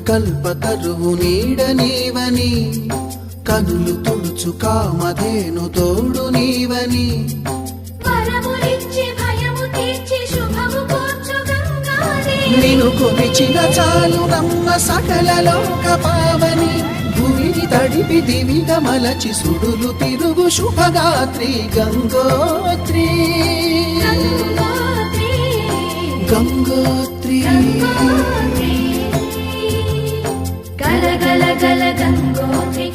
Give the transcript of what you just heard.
కల్పతరువు నీడ నీవని కనులు తుడుచు కామధేను తోడు నీవని నిను కొలిచిన చాలు నమ్మ సకల లోక పావని భూమిని తడిపి దివిగా మలచి సుడులు తిరుగు శుభగాత్రి గంగోత్రి గంగోత్రి గల గల గల గంగోత్రి